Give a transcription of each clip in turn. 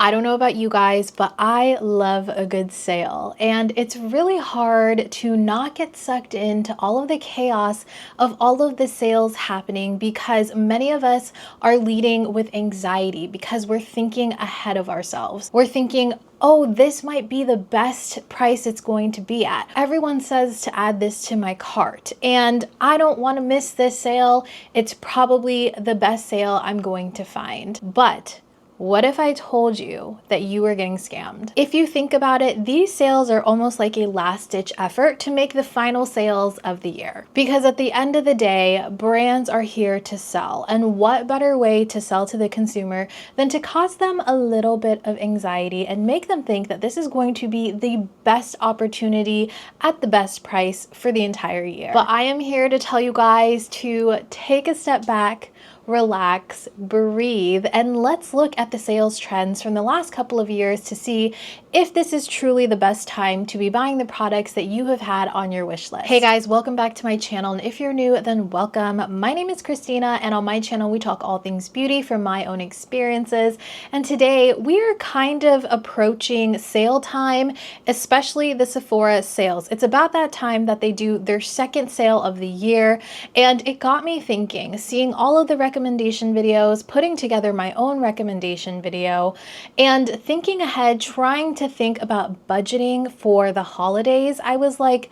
I don't know about you guys, but I love a good sale. And it's really hard to not get sucked into all of the chaos of all of the sales happening because many of us are leading with anxiety because we're thinking ahead of ourselves. We're thinking, oh, this might be the best price it's going to be at. Everyone says to add this to my cart, and I don't want to miss this sale. It's probably the best sale I'm going to find. But what if I told you that you were getting scammed? If you think about it, these sales are almost like a last-ditch effort to make the final sales of the year. Because at the end of the day, brands are here to sell. And what better way to sell to the consumer than to cause them a little bit of anxiety and make them think that this is going to be the best opportunity at the best price for the entire year. But I am here to tell you guys to take a step back, relax, breathe, and let's look at the sales trends from the last couple of years to see if this is truly the best time to be buying the products that you have had on your wish list. Hey guys, welcome back to my channel, and if you're new, then welcome. My name is Christina, and on my channel we talk all things beauty from my own experiences, and today we are kind of approaching sale time, especially the Sephora sales. It's about that time that they do their second sale of the year, and it got me thinking, seeing all of the recommendation videos, putting together my own recommendation video, and thinking ahead, trying to think about budgeting for the holidays. I was like,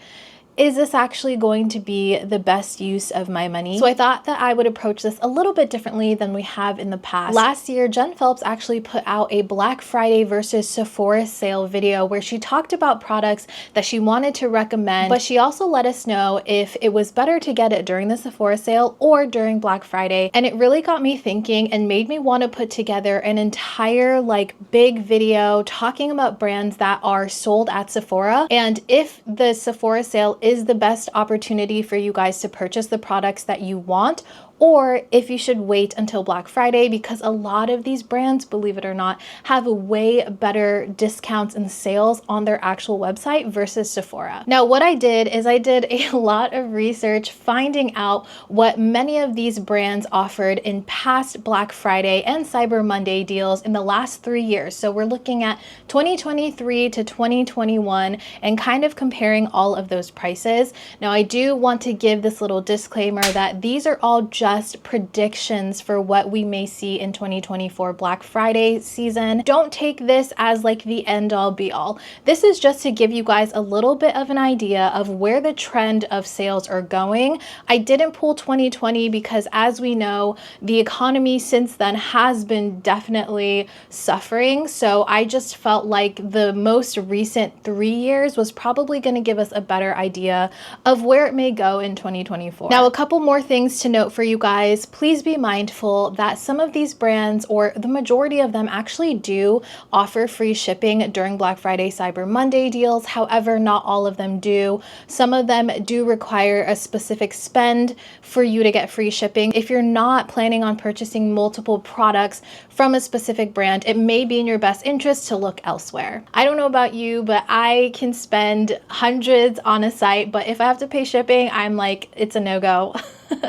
is this actually going to be the best use of my money? So I thought that I would approach this a little bit differently than we have in the past. Last year, Jen Phelps actually put out a Black Friday versus Sephora sale video where she talked about products that she wanted to recommend, but she also let us know if it was better to get it during the Sephora sale or during Black Friday. And it really got me thinking and made me want to put together an entire big video talking about brands that are sold at Sephora, and if the Sephora sale is the best opportunity for you guys to purchase the products that you want, or if you should wait until Black Friday, because a lot of these brands, believe it or not, have way better discounts and sales on their actual website versus Sephora. Now, what I did is I did a lot of research finding out what many of these brands offered in past Black Friday and Cyber Monday deals in the last 3 years. So we're looking at 2023 to 2021 and kind of comparing all of those prices. Now, I do want to give this little disclaimer that these are all just predictions for what we may see in 2024 Black Friday season. Don't take this as the end all be all. This is just to give you guys a little bit of an idea of where the trend of sales are going. I didn't pull 2020 because, as we know, the economy since then has been definitely suffering. So I just felt like the most recent 3 years was probably going to give us a better idea of where it may go in 2024. Now, a couple more things to note for you guys. Please be mindful that some of these brands, or the majority of them, actually do offer free shipping during Black Friday, Cyber Monday deals. However, not all of them do. Some of them do require a specific spend for you to get free shipping. If you're not planning on purchasing multiple products from a specific brand, it may be in your best interest to look elsewhere. I don't know about you, but I can spend hundreds on a site, but if I have to pay shipping, I'm like, it's a no-go.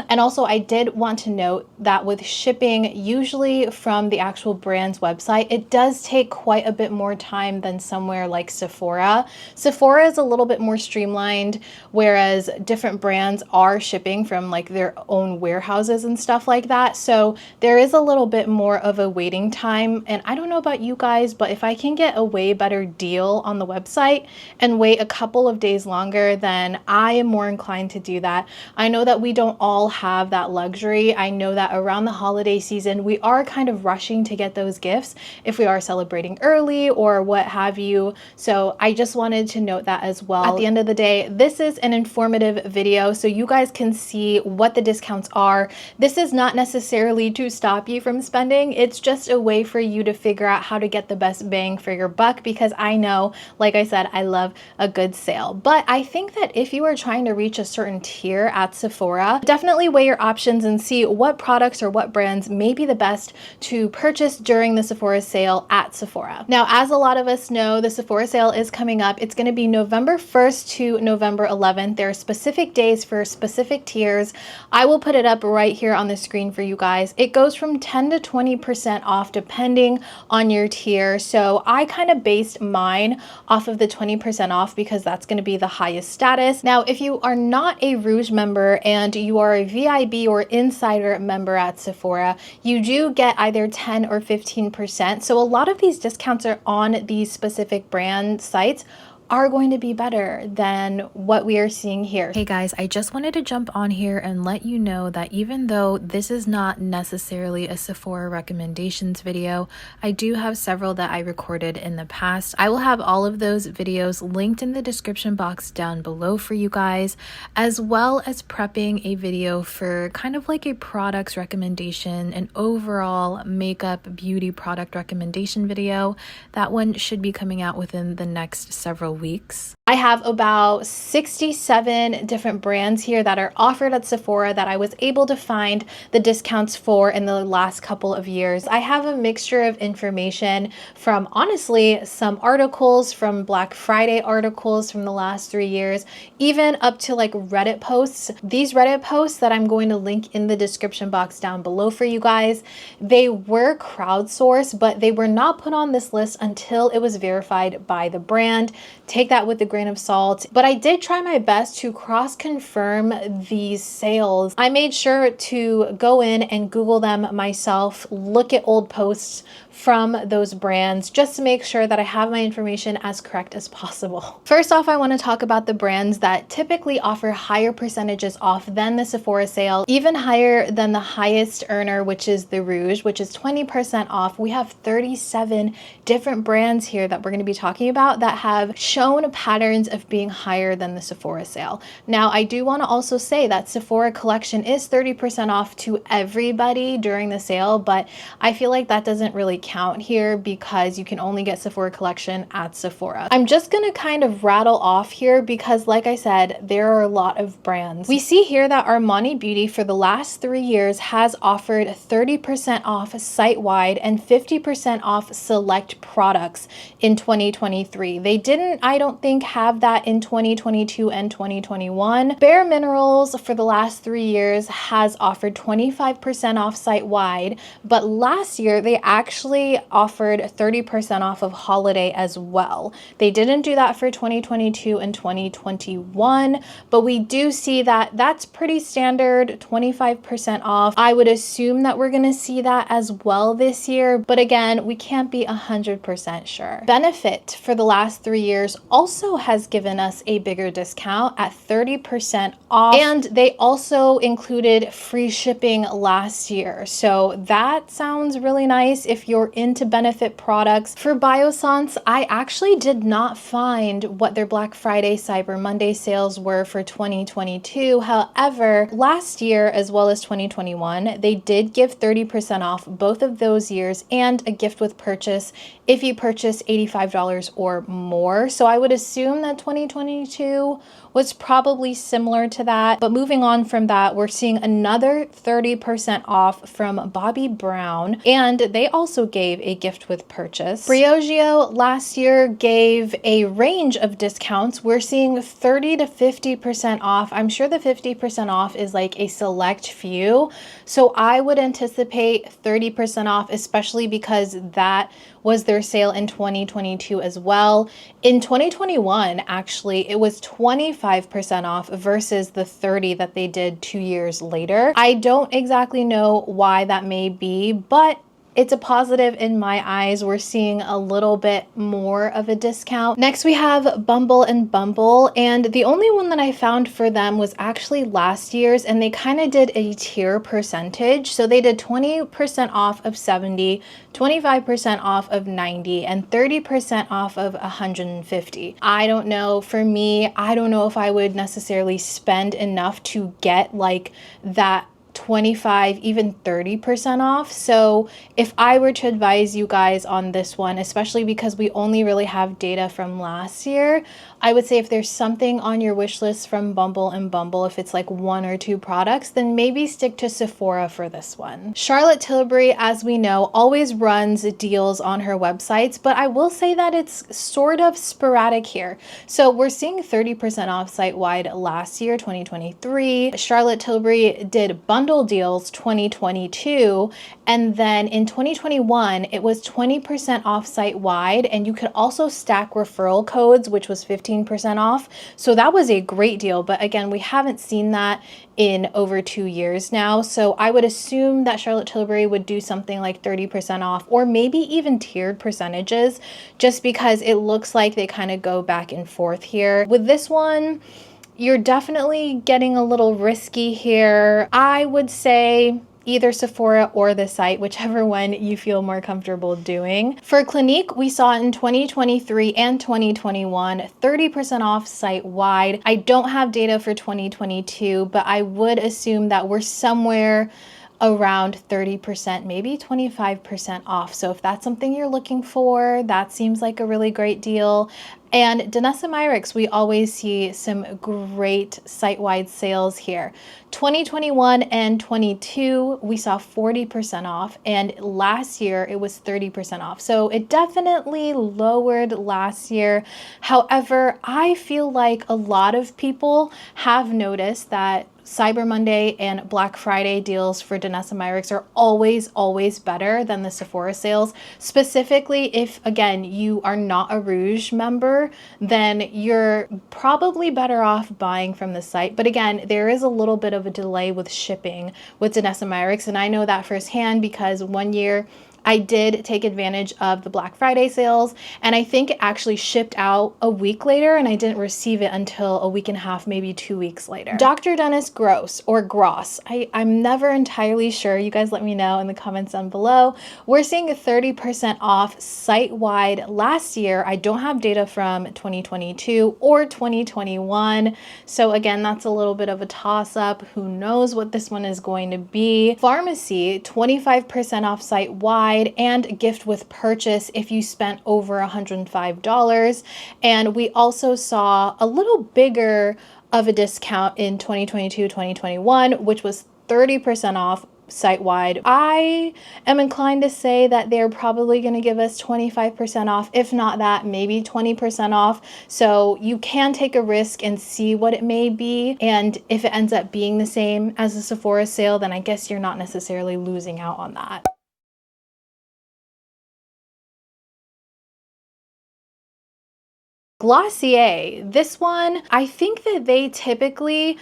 And also, I did want to note that with shipping, usually from the actual brand's website, it does take quite a bit more time than somewhere like Sephora. Sephora is a little bit more streamlined, whereas different brands are shipping from their own warehouses and stuff like that. So there is a little bit more of a waiting time. And I don't know about you guys, but if I can get a way better deal on the website and wait a couple of days longer, then I am more inclined to do that. I know that we don't all have that luxury. I know that around the holiday season, we are kind of rushing to get those gifts if we are celebrating early or what have you. So I just wanted to note that as well. At the end of the day, this is an informative video, so you guys can see what the discounts are. This is not necessarily to stop you from spending. It's just a way for you to figure out how to get the best bang for your buck, because I know, like I said, I love a good sale. But I think that if you are trying to reach a certain tier at Sephora, definitely definitely weigh your options and see what products or what brands may be the best to purchase during the Sephora sale at Sephora. Now, as a lot of us know, the Sephora sale is coming up. It's going to be November 1st to November 11th. There are specific days for specific tiers. I will put it up right here on the screen for you guys. It goes from 10 to 20% off depending on your tier. So I kind of based mine off of the 20% off because that's going to be the highest status. Now, if you are not a Rouge member and you are a VIB or Insider member at Sephora, you do get either 10 or 15%. So a lot of these discounts are on these specific brand sites are going to be better than what we are seeing here. Hey guys, I just wanted to jump on here and let you know that even though this is not necessarily a Sephora recommendations video, I do have several that I recorded in the past. I will have all of those videos linked in the description box down below for you guys, as well as prepping a video for kind of like a products recommendation, an overall makeup beauty product recommendation video. That one should be coming out within the next several weeks. I have about 67 different brands here that are offered at Sephora that I was able to find the discounts for in the last couple of years. I have a mixture of information from honestly some articles, from Black Friday articles from the last 3 years, even up to like Reddit posts. These Reddit posts that I'm going to link in the description box down below for you guys, they were crowdsourced, but they were not put on this list until it was verified by the brand. Take that with a grain of salt, but I did try my best to cross-confirm these sales. I made sure to go in and Google them myself, look at old posts from those brands just to make sure that I have my information as correct as possible. First off, I want to talk about the brands that typically offer higher percentages off than the Sephora sale, even higher than the highest earner, which is the Rouge, which is 20% off. We have 37 different brands here that we're going to be talking about that have shown patterns of being higher than the Sephora sale. Now, I do want to also say that Sephora collection is 30% off to everybody during the sale, but I feel like that doesn't really count here because you can only get Sephora collection at Sephora. I'm just gonna kind of rattle off here because like I said, there are a lot of brands. We see here that Armani Beauty for the last 3 years has offered 30% off site-wide and 50% off select products in 2023. They didn't, I don't think, have that in 2022 and 2021. Bare Minerals for the last 3 years has offered 25% off site-wide, but last year they actually offered 30% off of holiday as well. They didn't do that for 2022 and 2021, but we do see that that's pretty standard, 25% off. I would assume that we're gonna see that as well this year, but again, we can't be 100% sure. Benefit for the last 3 years also has given us a bigger discount at 30% off, and they also included free shipping last year. So that sounds really nice if you're into Benefit products. For Biossance, I actually did not find what their Black Friday, Cyber Monday sales were for 2022. However, last year as well as 2021, they did give 30% off both of those years and a gift with purchase if you purchase $85 or more. So I would assume that 2022 was probably similar to that. But moving on from that, we're seeing another 30% off from Bobbi Brown, and they also gave a gift with purchase. Briogeo last year gave a range of discounts. We're seeing 30 to 50% off. I'm sure the 50% off is like a select few. So I would anticipate 30% off, especially because that was their sale in 2022 as well. In 2021, actually, it was 25% off versus the 30 that they did 2 years later. I don't exactly know why that may be, but it's a positive in my eyes. We're seeing a little bit more of a discount. Next, we have Bumble and Bumble, and the only one that I found for them was actually last year's, and they kind of did a tier percentage. So they did 20% off of 70, 25% off of 90, and 30% off of 150. I don't know, for me, I don't know if I would necessarily spend enough to get like that 25, even 30% off. So if I were to advise you guys on this one, especially because we only really have data from last year, I would say if there's something on your wish list from Bumble and Bumble, if it's like 1 or 2 products, then maybe stick to Sephora for this one. Charlotte Tilbury, as we know, always runs deals on her websites, but I will say that it's sort of sporadic here. So we're seeing 30% off site-wide last year, 2023. Charlotte Tilbury did bundle deals 2022, and then in 2021, it was 20% off site-wide, and you could also stack referral codes, which was 15% off. So that was a great deal. But again, we haven't seen that in over 2 years now. So I would assume that Charlotte Tilbury would do something like 30% off, or maybe even tiered percentages, just because it looks like they kind of go back and forth here. With this one, you're definitely getting a little risky here. I would say either Sephora or the site, whichever one you feel more comfortable doing. For Clinique, we saw in 2023 and 2021, 30% off site-wide. I don't have data for 2022, but I would assume that we're somewhere around 30%, maybe 25% off. So if that's something you're looking for, that seems like a really great deal. And Danessa Myricks, we always see some great site-wide sales here. 2021 and 22, we saw 40% off, and last year it was 30% off. So it definitely lowered last year. However, I feel like a lot of people have noticed that Cyber Monday and Black Friday deals for Danessa Myricks are always better than the Sephora sales. Specifically, if again, you are not a Rouge member, then you're probably better off buying from the site. But again, there is a little bit of a delay with shipping with Danessa Myricks, and I know that firsthand because one year I did take advantage of the Black Friday sales, and I think it actually shipped out a week later, and I didn't receive it until a week and a half, maybe 2 weeks later. Dr. Dennis Gross, or Gross, I'm never entirely sure. You guys let me know in the comments down below. We're seeing a 30% off site-wide last year. I don't have data from 2022 or 2021. So again, that's a little bit of a toss-up. Who knows what this one is going to be. Pharmacy, 25% off site-wide, and gift with purchase if you spent over $105. And we also saw a little bigger of a discount in 2022, 2021, which was 30% off site-wide. I am inclined to say that they're probably going to give us 25% off, if not that, maybe 20% off. So you can take a risk and see what it may be. And if it ends up being the same as the Sephora sale, then I guess you're not necessarily losing out on that. Glossier, this one, I think that they typically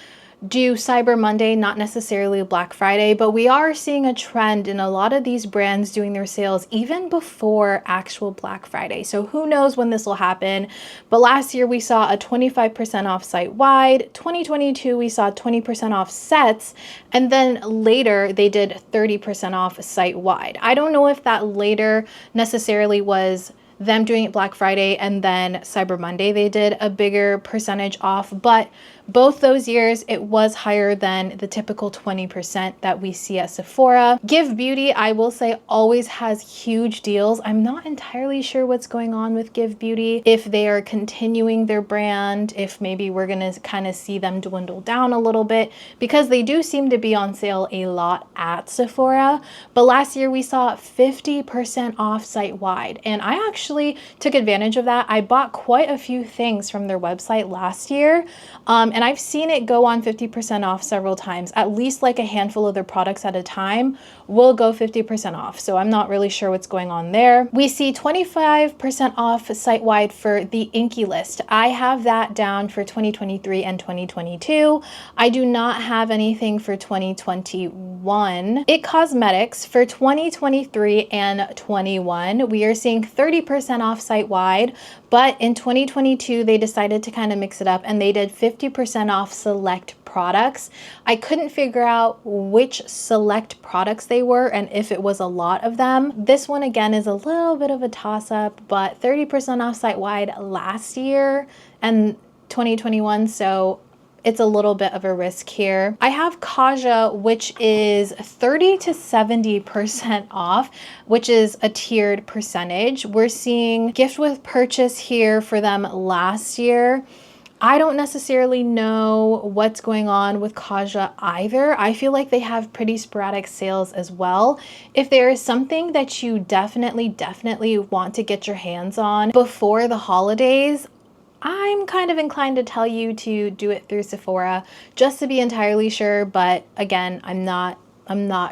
do Cyber Monday, not necessarily Black Friday, but we are seeing a trend in a lot of these brands doing their sales even before actual Black Friday. So who knows when this will happen. But last year we saw a 25% off site-wide. 2022 we saw 20% off sets, and then later they did 30% off site-wide. I don't know if that later necessarily was them doing it Black Friday and then Cyber Monday they did a bigger percentage off, but both those years it was higher than the typical 20% that we see at Sephora. Give Beauty, I will say, always has huge deals. I'm not entirely sure what's going on with Give Beauty, if they are continuing their brand, if maybe we're gonna kind of see them dwindle down a little bit, because they do seem to be on sale a lot at Sephora. But last year we saw 50% off site-wide, and I actually took advantage of that. I bought quite a few things from their website last year, and I've seen it go on 50% off several times. At least like a handful of their products at a time will go 50% off. So I'm not really sure what's going on there. We see 25% off site-wide for the Inky List. I have that down for 2023 and 2022. I do not have anything for 2021. It Cosmetics for 2023 and 21, we are seeing 30% off site-wide, but in 2022, they decided to kind of mix it up and they did 50% off select products. I couldn't figure out which select products they were and if it was a lot of them. This one again is a little bit of a toss-up, but 30% off site-wide last year and 2021, so it's a little bit of a risk here. I have Kaja, which is 30 to 70% off, which is a tiered percentage. We're seeing gift with purchase here for them last year. I don't necessarily know what's going on with Kaja either. I feel like they have pretty sporadic sales as well. If there is something that you definitely want to get your hands on before the holidays, I'm kind of inclined to tell you to do it through Sephora just to be entirely sure, but again, I'm not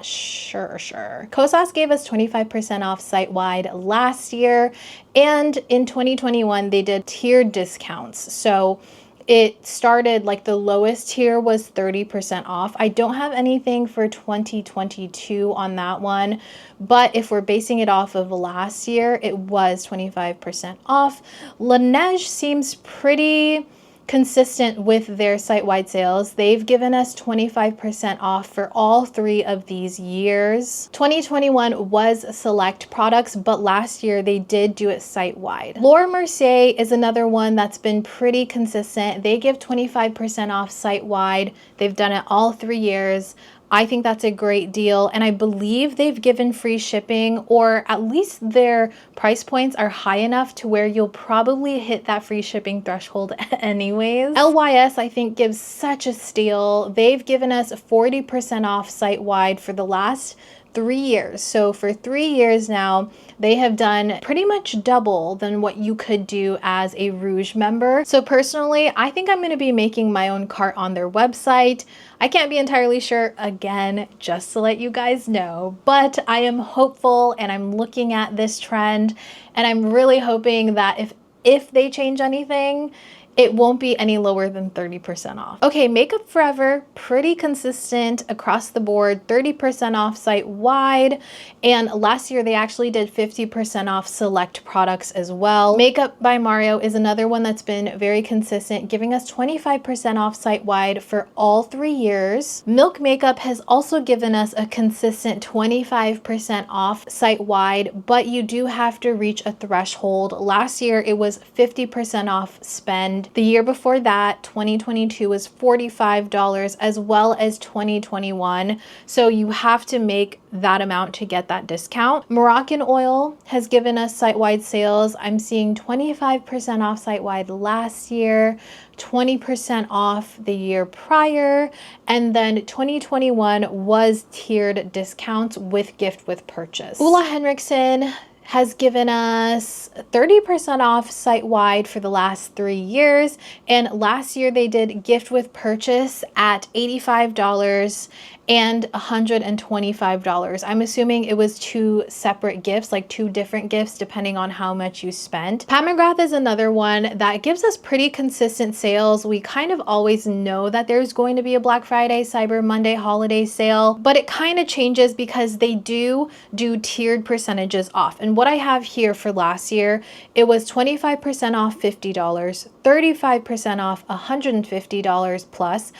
sure. Kosas gave us 25% off site-wide last year, and in 2021 they did tiered discounts. So it started like the lowest tier was 30% off. I don't have anything for 2022 on that one, but if we're basing it off of last year, it was 25% off. Laneige seems pretty consistent with their site-wide sales. They've given us 25% off for all 3 of these years. 2021 was select products, but last year they did do it site-wide. Laura Mercier is another one that's been pretty consistent. They give 25% off site-wide. They've done it all 3 years. I think that's a great deal, and I believe they've given free shipping, or at least their price points are high enough to where you'll probably hit that free shipping threshold anyways. LYS, I think, gives such a steal. They've given us 40% off site-wide for the last 3 years. So for 3 years now, they have done pretty much double than what you could do as a Rouge member. So personally, I think I'm going to be making my own cart on their website. I can't be entirely sure, again, just to let you guys know, but I am hopeful and I'm looking at this trend, and I'm really hoping that if they change anything, it won't be any lower than 30% off. Okay, Makeup Forever, pretty consistent across the board, 30% off site-wide, and last year they actually did 50% off select products as well. Makeup by Mario is another one that's been very consistent, giving us 25% off site-wide for all 3 years. Milk Makeup has also given us a consistent 25% off site-wide, but you do have to reach a threshold. Last year it was 50% off spend. The year before that, 2022, was $45, as well as 2021. So you have to make that amount to get that discount. Moroccan Oil has given us site-wide sales. I'm seeing 25% off site-wide last year, 20% off the year prior, and then 2021 was tiered discounts with gift with purchase. Ulla Henriksen has given us 30% off site-wide for the last 3 years, and last year they did gift with purchase at $85 and $125. I'm assuming it was 2 separate gifts, like 2 different gifts depending on how much you spent. Pat McGrath is another one that gives us pretty consistent sales. We kind of always know that there's going to be a Black Friday, Cyber Monday holiday sale, but it kind of changes because they do tiered percentages off. And what I have here for last year, it was 25% off $50, 35% off $150 plus,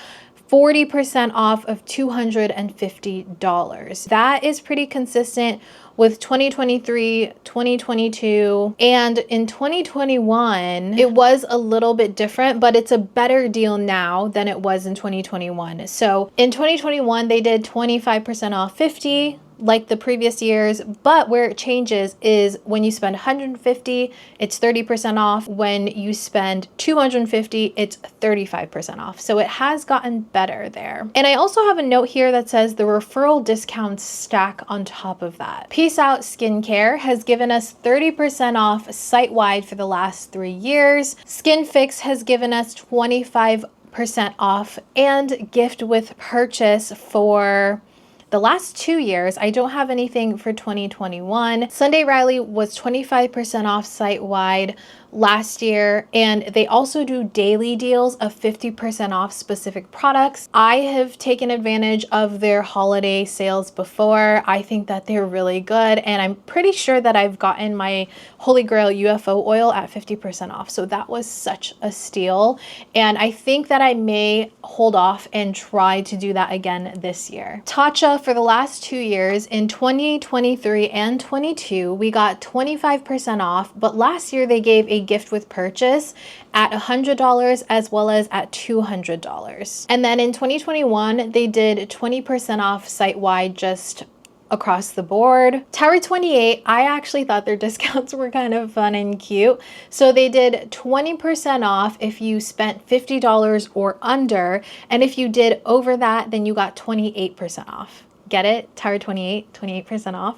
40% off of $250. That is pretty consistent with 2023, 2022, and in 2021, it was a little bit different, but it's a better deal now than it was in 2021. So in 2021, they did 25% off 50, like the previous years, but where it changes is when you spend $150, it's 30% off. When you spend $250, it's 35% off. So it has gotten better there. And I also have a note here that says the referral discounts stack on top of that. Peace Out Skincare has given us 30% off site-wide for the last 3 years. Skin Fix has given us 25% off and gift with purchase for the last 2 years. I don't have anything for 2021. Sunday Riley was 25% off site-wide last year, and they also do daily deals of 50% off specific products. I have taken advantage of their holiday sales before. I think that they're really good, and I'm pretty sure that I've gotten my Holy Grail UFO oil at 50% off. So that was such a steal, and I think that I may hold off and try to do that again this year. Tatcha for the last 2 years, in 2023 and 22, we got 25% off, but last year they gave a gift with purchase at $100 as well as at $200. And then in 2021, they did 20% off site-wide just across the board. Tower 28, I actually thought their discounts were kind of fun and cute. So they did 20% off if you spent $50 or under, and if you did over that, then you got 28% off. Get it? Tower 28, 28% off.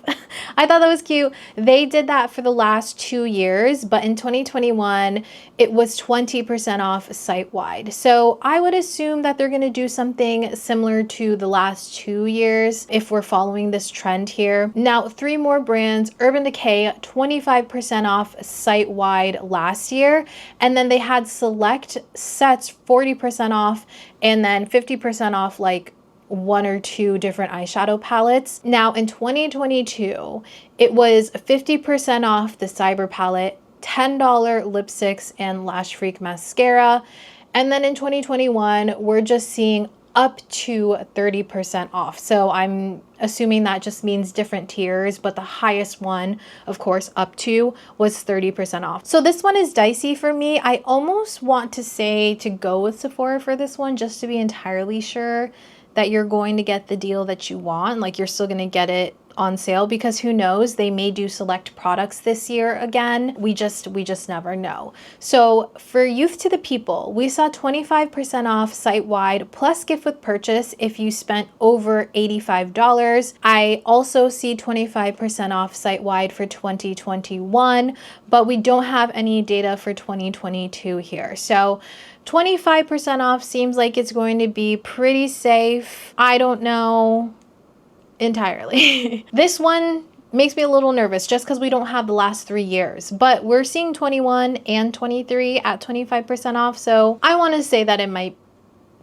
I thought that was cute. They did that for the last 2 years, but in 2021, it was 20% off site-wide. So I would assume that they're gonna do something similar to the last 2 years if we're following this trend here. Now, 3 more brands. Urban Decay, 25% off site-wide last year. And then they had select sets 40% off and then 50% off like 1 or 2 different eyeshadow palettes. Now in 2022, it was 50% off the Cyber palette, $10 lipsticks and Lash Freak mascara. And then in 2021, we're just seeing up to 30% off. So I'm assuming that just means different tiers, but the highest one, of course, up to was 30% off. So this one is dicey for me. I almost want to say to go with Sephora for this one, just to be entirely sure that you're going to get the deal that you want. Like you're still gonna get it on sale, because who knows, they may do select products this year again. We just never know. So for Youth to the People, we saw 25% off site-wide plus gift with purchase if you spent over $85. I also see 25% off site-wide for 2021, but we don't have any data for 2022 here. So 25% off seems like it's going to be pretty safe. I don't know entirely. This one makes me a little nervous just because we don't have the last 3 years, but we're seeing 21 and 23 at 25% off. So I want to say that it might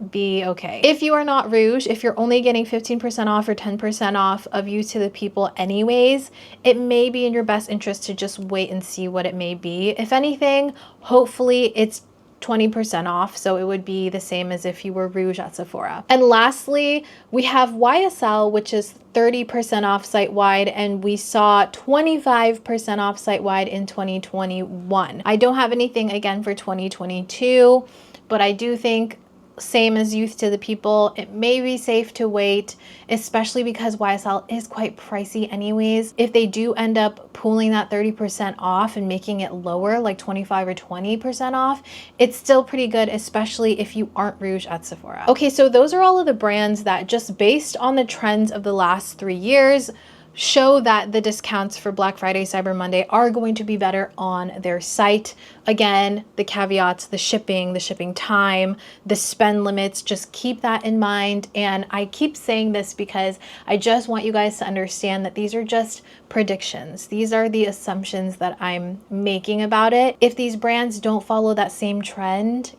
be okay. If you are not Rouge, if you're only getting 15% off or 10% off of Youth to the People anyways, it may be in your best interest to just wait and see what it may be. If anything, hopefully it's 20% off, so it would be the same as if you were Rouge at Sephora. And lastly, we have YSL, which is 30% off site-wide, and we saw 25% off site-wide in 2021. I don't have anything again for 2022, but I do think same as Youth to the People, it may be safe to wait, especially because YSL is quite pricey anyways. If they do end up pulling that 30% off and making it lower, like 25 or 20% off, it's still pretty good, especially if you aren't Rouge at Sephora. Okay, so those are all of the brands that, just based on the trends of the last 3 years, show that the discounts for Black Friday, Cyber Monday are going to be better on their site. Again, the caveats, the shipping time, the spend limits, just keep that in mind. And I keep saying this because I just want you guys to understand that these are just predictions. These are the assumptions that I'm making about it. If these brands don't follow that same trend,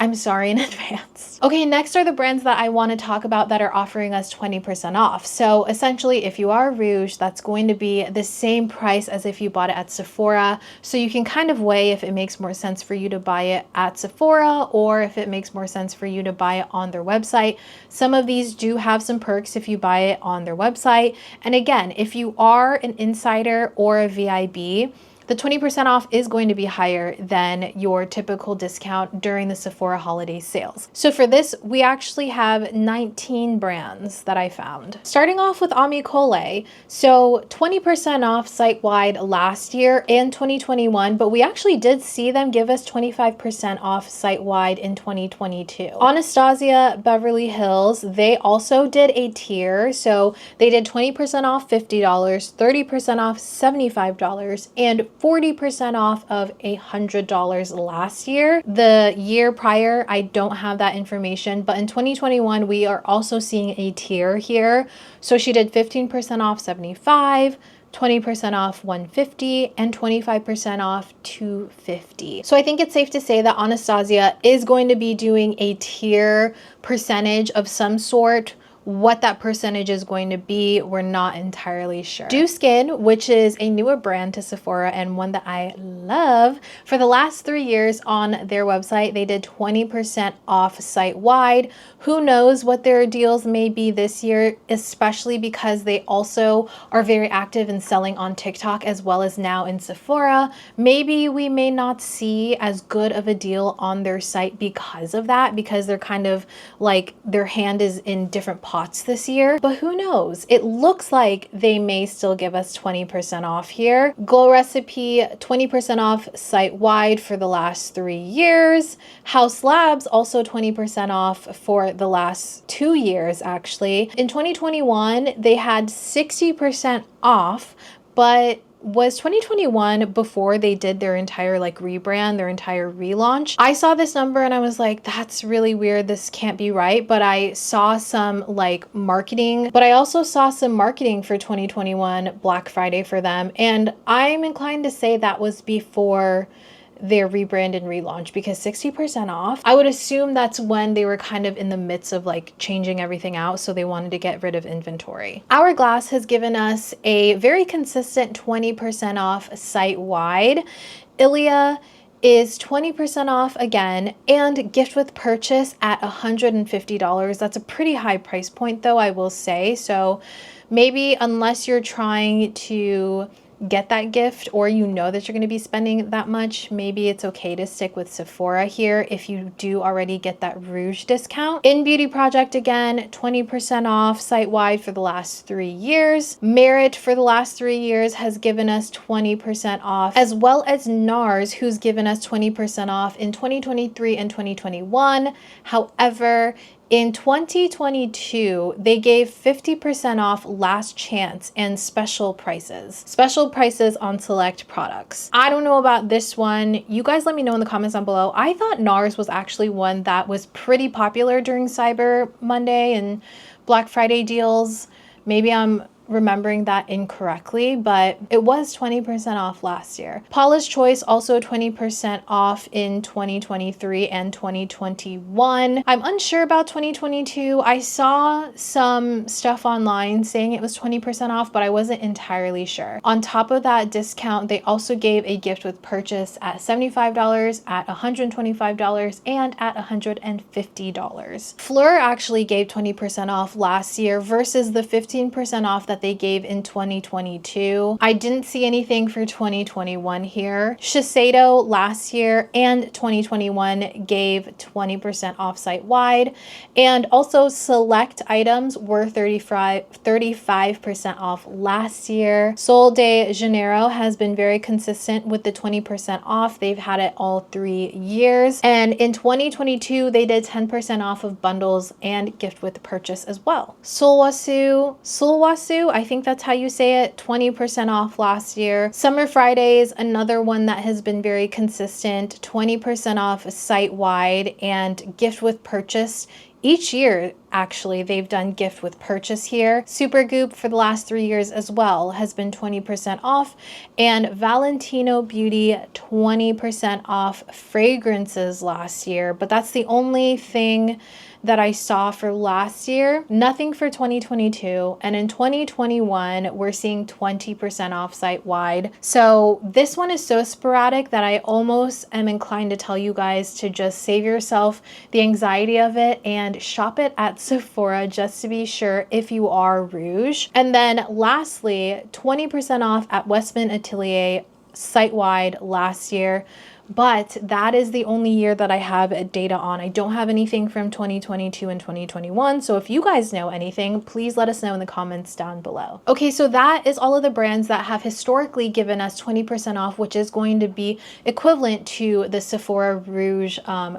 I'm sorry in advance. Okay, next are the brands that I want to talk about that are offering us 20% off. So essentially, if you are Rouge, that's going to be the same price as if you bought it at Sephora. So you can kind of weigh if it makes more sense for you to buy it at Sephora or if it makes more sense for you to buy it on their website. Some of these do have some perks if you buy it on their website. And again, if you are an insider or a VIB, the 20% off is going to be higher than your typical discount during the Sephora holiday sales. So for this, we actually have 19 brands that I found. Starting off with Amicole, so 20% off site-wide last year and 2021, but we actually did see them give us 25% off site-wide in 2022. Anastasia Beverly Hills, they also did a tier, so they did 20% off $50, 30% off $75, and 40% off of $100 last year. The year prior, I don't have that information, but in 2021, we are also seeing a tier here. So she did 15% off $75, 20% off $150, and 25% off $250. So I think it's safe to say that Anastasia is going to be doing a tier percentage of some sort what that percentage is going to be, we're not entirely sure. Do Skin, which is a newer brand to Sephora and one that I love, for the last 3 years on their website, they did 20% off site-wide. Who knows what their deals may be this year, especially because they also are very active in selling on TikTok as well as now in Sephora. Maybe we may not see as good of a deal on their site because of that, because they're kind of like their hand is in different pots this year, but who knows? It looks like they may still give us 20% off here. Glow Recipe, 20% off site-wide for the last 3 years. House Labs, also 20% off for the last 2 years, actually. In 2021, they had 60% off, but was 2021 before they did their entire like rebrand, their entire relaunch? I saw this number and I was like, that's really weird. This can't be right. But I saw some like marketing, but I also saw some marketing for 2021 Black Friday for them. And I'm inclined to say that was before their rebrand and relaunch, because 60% off, I would assume that's when they were kind of in the midst of like changing everything out, so they wanted to get rid of inventory. Hourglass has given us a very consistent 20% off site-wide. Ilia is 20% off again, and gift with purchase at $150. That's a pretty high price point though, I will say. So maybe unless you're trying to get that gift or you know that you're going to be spending that much, maybe it's okay to stick with Sephora here if you do already get that Rouge discount. In Beauty Project, again, 20% off site-wide for the last 3 years. Merit for the last 3 years has given us 20% off, as well as NARS, who's given us 20% off in 2023 and 2021. However, in 2022, they gave 50% off last chance and special prices. Special prices on select products. I don't know about this one. You guys let me know in the comments down below. I thought NARS was actually one that was pretty popular during Cyber Monday and Black Friday deals. Maybe I'm remembering that incorrectly, but it was 20% off last year. Paula's Choice, also 20% off in 2023 and 2021. I'm unsure about 2022. I saw some stuff online saying it was 20% off, but I wasn't entirely sure. On top of that discount, they also gave a gift with purchase at $75, at $125, and at $150. Fleur actually gave 20% off last year versus the 15% off that they gave in 2022. I didn't see anything for 2021 here. Shiseido last year and 2021 gave 20% off site-wide, and also select items were 35% off last year. Sol de Janeiro has been very consistent with the 20% off. They've had it all 3 years, and in 2022 they did 10% off of bundles and gift with purchase as well. Sulwhasoo, I think that's how you say it, 20% off last year. Summer Fridays, another one that has been very consistent, 20% off site-wide and gift with purchase. Each year, actually, they've done gift with purchase here. Supergoop for the last 3 years as well has been 20% off. And Valentino Beauty, 20% off fragrances last year. But that's the only thing that I saw for last year. Nothing for 2022. And in 2021, we're seeing 20% off site-wide. So this one is so sporadic that I almost am inclined to tell you guys to just save yourself the anxiety of it and shop it at Sephora just to be sure if you are Rouge. And then lastly, 20% off at Westman Atelier site-wide last year. But that is the only year that I have data on. I don't have anything from 2022 and 2021. So if you guys know anything, please let us know in the comments down below. Okay, so that is all of the brands that have historically given us 20% off, which is going to be equivalent to the Sephora Rouge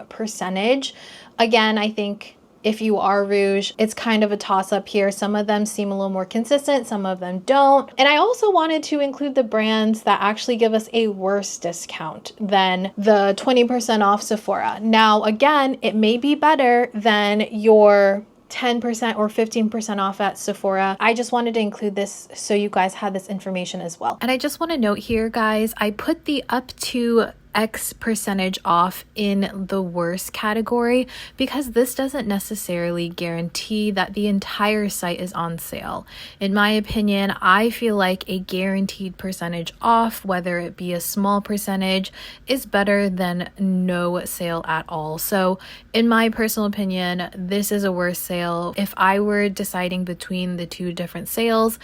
percentage. Again, I think if you are Rouge, it's kind of a toss-up here. Some of them seem a little more consistent, some of them don't. And I also wanted to include the brands that actually give us a worse discount than the 20% off Sephora. Now, again, it may be better than your 10% or 15% off at Sephora. I just wanted to include this so you guys had this information as well. And I just want to note here, guys, I put the up to X percentage off in the worst category, because this doesn't necessarily guarantee that the entire site is on sale. In my opinion, I feel like a guaranteed percentage off, whether it be a small percentage, is better than no sale at all. So in my personal opinion, this is a worse sale. If I were deciding between the two different sales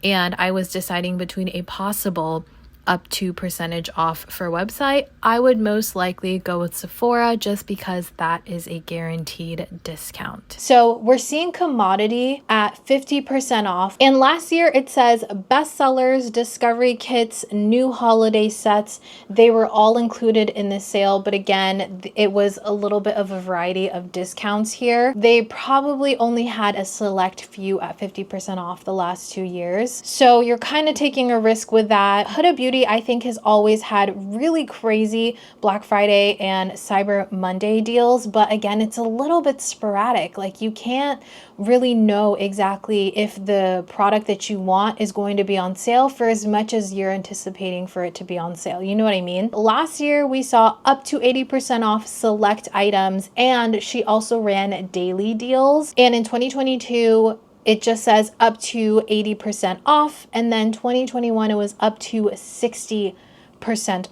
and I was deciding between a possible up to percentage off for website, I would most likely go with Sephora just because that is a guaranteed discount. So we're seeing commodity at 50% off. And last year it says bestsellers, discovery kits, new holiday sets. They were all included in this sale. But again, it was a little bit of a variety of discounts here. They probably only had a select few at 50% off the last 2 years. So you're kind of taking a risk with that. Huda Beauty, I think, has always had really crazy Black Friday and Cyber Monday deals, but again, it's a little bit sporadic. Like, you can't really know exactly if the product that you want is going to be on sale for as much as you're anticipating for it to be on sale. You know what I mean? Last year, we saw up to 80% off select items, and she also ran daily deals. And in 2022, it just says up to 80% off. And then 2021, it was up to 60%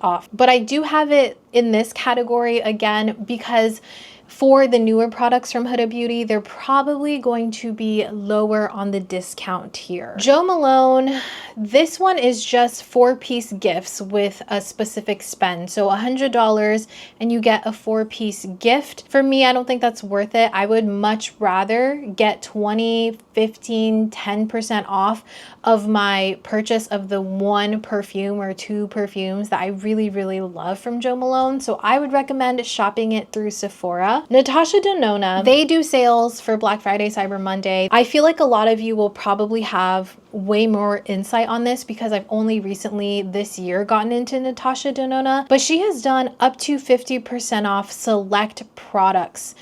off. But I do have it in this category again, because for the newer products from Huda Beauty, they're probably going to be lower on the discount tier. Jo Malone, this one is just 4-piece gifts with a specific spend. So $100 and you get a 4-piece gift. For me, I don't think that's worth it. I would much rather get 20, 15, 10% off of my purchase of the 1 perfume or 2 perfumes that I really, really love from Jo Malone. So I would recommend shopping it through Sephora. Natasha Denona, they do sales for Black Friday, Cyber Monday. I feel like a lot of you will probably have way more insight on this because I've only recently this year gotten into Natasha Denona, but she has done up to 50% off select products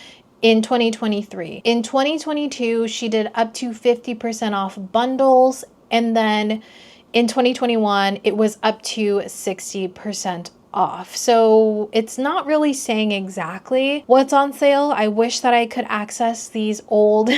in 2023. In 2022, she did up to 50% off bundles, and then in 2021, it was up to 60% off. So it's not really saying exactly what's on sale. I wish that I could access these old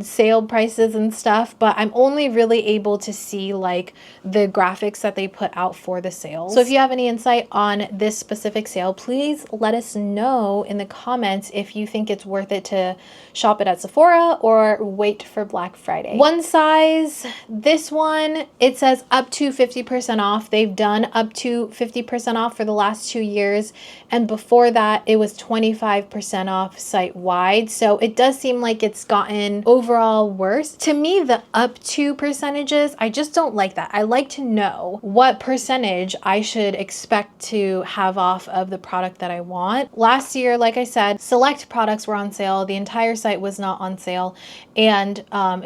sale prices and stuff, but I'm only really able to see like the graphics that they put out for the sales. So if you have any insight on this specific sale, please let us know in the comments if you think it's worth it to shop it at Sephora or wait for Black Friday. One size, this one, it says up to 50% off. They've done up to 50% off for the last 2 years. And before that, it was 25% off site-wide. So it does seem like it's gotten overall worse. To me, the up to percentages, I just don't like that. I like to know what percentage I should expect to have off of the product that I want. Last year, like I said, select products were on sale. The entire site was not on sale. And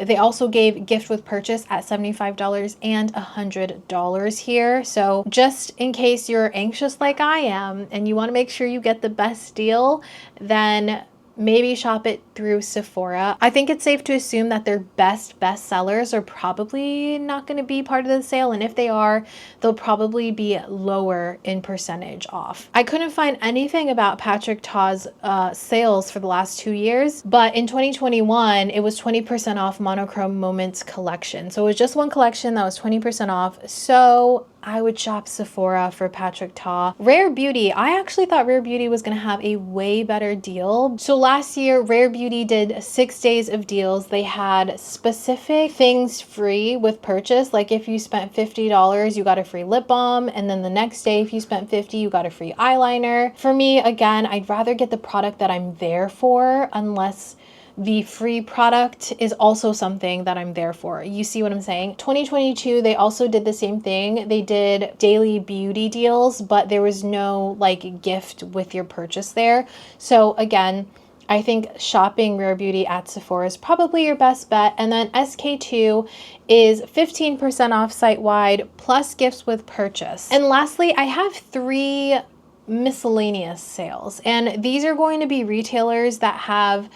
they also gave gift with purchase at $75 and $100 here. So just in case you're anxious like I am and you want to make sure you get the best deal, then maybe shop it through Sephora. I think it's safe to assume that their best sellers are probably not going to be part of the sale, and if they are, they'll probably be lower in percentage off. I couldn't find anything about Patrick Ta's sales for the last 2 years, but in 2021, it was 20% off Monochrome Moments collection. So it was just one collection that was 20% off. So I would shop Sephora for Patrick Ta. Rare Beauty, I actually thought Rare Beauty was going to have a way better deal. So last year, Rare Beauty did 6 days of deals. They had specific things free with purchase. Like if you spent $50, you got a free lip balm. And then the next day, if you spent $50, you got a free eyeliner. For me, again, I'd rather get the product that I'm there for, unless the free product is also something that I'm there for. You see what I'm saying? 2022, they also did the same thing. They did daily beauty deals, but there was no like gift with your purchase there. So again, I think shopping Rare Beauty at Sephora is probably your best bet. And then SK2 is 15% off site-wide plus gifts with purchase. And lastly, I have 3 miscellaneous sales. And these are going to be retailers that have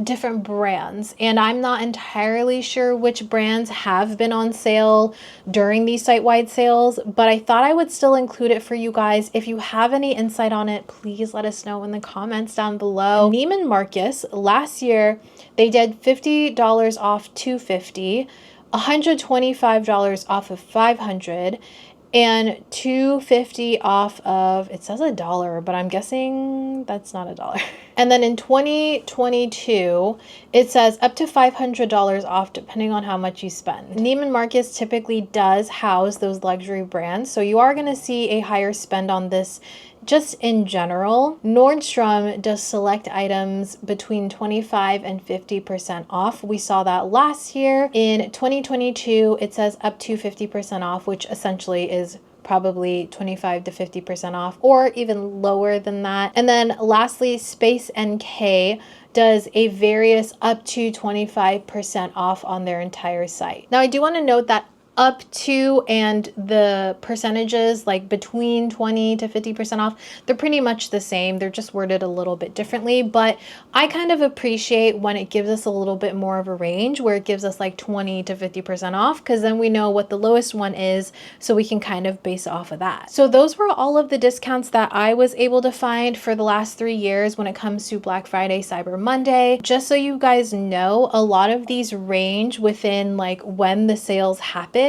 different brands. And I'm not entirely sure which brands have been on sale during these site-wide sales, but I thought I would still include it for you guys. If you have any insight on it, please let us know in the comments down below. Neiman Marcus, last year, they did $50 off $250, $125 off of $500, and $250 off of, it says $1, but I'm guessing that's not $1. And then in 2022, it says up to $500 off depending on how much you spend. Neiman Marcus typically does house those luxury brands, so you are going to see a higher spend on this just in general. Nordstrom does select items between 25 and 50% off. We saw that last year. In 2022, it says up to 50% off, which essentially is probably 25 to 50% off, or even lower than that. And then lastly, Space NK does a various up to 25% off on their entire site. Now, I do want to note that up to and the percentages like between 20 to 50% off, they're pretty much the same. They're just worded a little bit differently, but I kind of appreciate when it gives us a little bit more of a range where it gives us like 20 to 50% off, because then we know what the lowest one is, so we can kind of base off of that. So those were all of the discounts that I was able to find for the last 3 years when it comes to Black Friday, Cyber Monday. Just so you guys know, a lot of these range within like when the sales happen,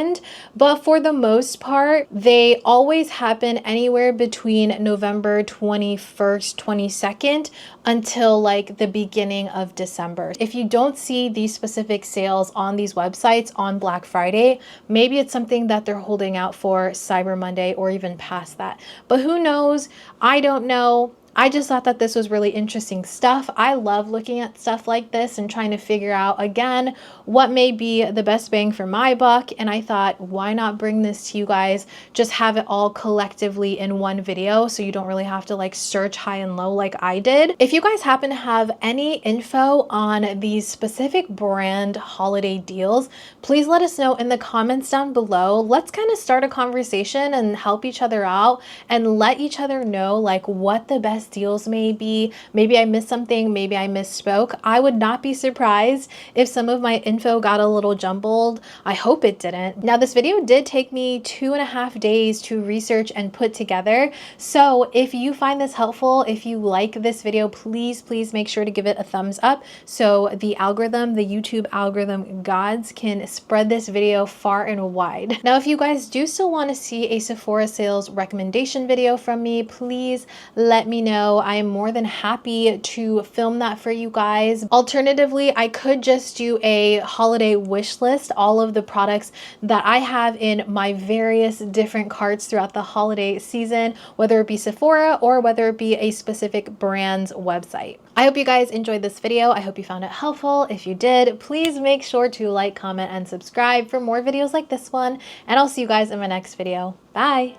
but for the most part, they always happen anywhere between November 21st, 22nd until like the beginning of December. If you don't see these specific sales on these websites on Black Friday, maybe it's something that they're holding out for Cyber Monday or even past that. But who knows? I don't know. I just thought that this was really interesting stuff. I love looking at stuff like this and trying to figure out, again, what may be the best bang for my buck. And I thought, why not bring this to you guys? Just have it all collectively in one video so you don't really have to like search high and low like I did. If you guys happen to have any info on these specific brand holiday deals, please let us know in the comments down below. Let's kind of start a conversation and help each other out and let each other know like what the best deals may be. Maybe I missed something, maybe I misspoke. I would not be surprised if some of my info got a little jumbled. I hope it didn't. Now, this video did take me 2.5 days to research and put together. So if you find this helpful, if you like this video, please make sure to give it a thumbs up so the algorithm, the YouTube algorithm gods can spread this video far and wide. Now, if you guys do still want to see a Sephora sales recommendation video from me, please let me know. I am more than happy to film that for you guys. Alternatively, I could just do a holiday wish list, all of the products that I have in my various different carts throughout the holiday season, whether it be Sephora or whether it be a specific brand's website. I hope you guys enjoyed this video. I hope you found it helpful. If you did, please make sure to like, comment, and subscribe for more videos like this one, and I'll see you guys in my next video. Bye!